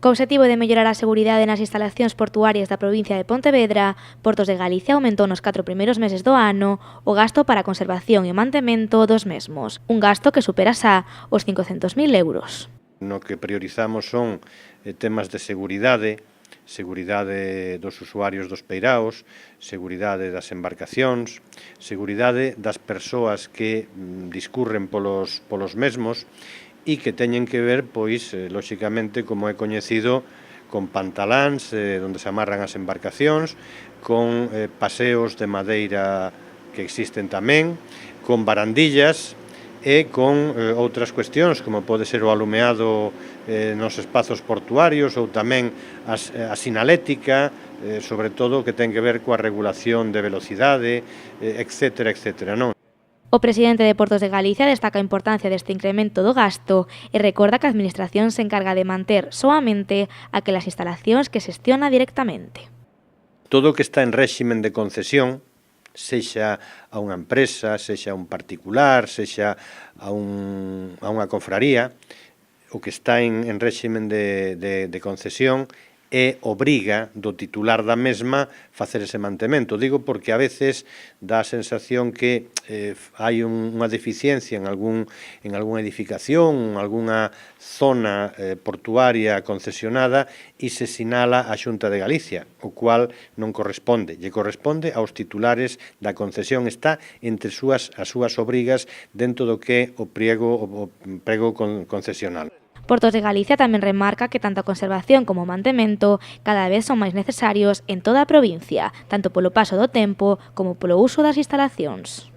Co obxectivo de mellorar a seguridade nas instalacións portuarias da provincia de Pontevedra, Portos de Galicia aumentou nos 4 primeiros meses do ano o gasto para a conservación e o mantemento dos mesmos, un gasto que supera xa os 500.000 euros. No que priorizamos son temas de seguridade dos usuarios dos peiraos, seguridade das embarcacións, seguridade das persoas que discurren polos mesmos e que teñen que ver, pois, lóxicamente, como é coñecido, con pantaláns onde se amarran as embarcacións, con paseos de madeira que existen tamén, con barandillas e con outras cuestións, como pode ser o alumeado nos espazos portuarios ou tamén a sinalética, sobre todo que ten que ver coa regulación de velocidade, etcétera, etcétera, non? O presidente de Portos de Galicia destaca a importancia deste incremento do gasto e recorda que a Administración se encarga de manter soamente aquelas instalacións que xestiona directamente. Todo o que está en réximen de concesión, sexa a unha empresa, sexa a un particular, sexa a unha confraría, o que está en réximen de concesión é obriga do titular da mesma facer ese mantemento. Digo porque a veces dá a sensación que hai unha deficiencia en algunha edificación, en algunha zona portuaria concesionada e se sinala a Xunta de Galicia, o cual non corresponde. Lle corresponde aos titulares da concesión, está entre as súas obrigas dentro do que o prego concesional. Portos de Galicia tamén remarca que tanto a conservación como o mantemento cada vez son máis necesarios en toda a provincia, tanto polo paso do tempo como polo uso das instalacións.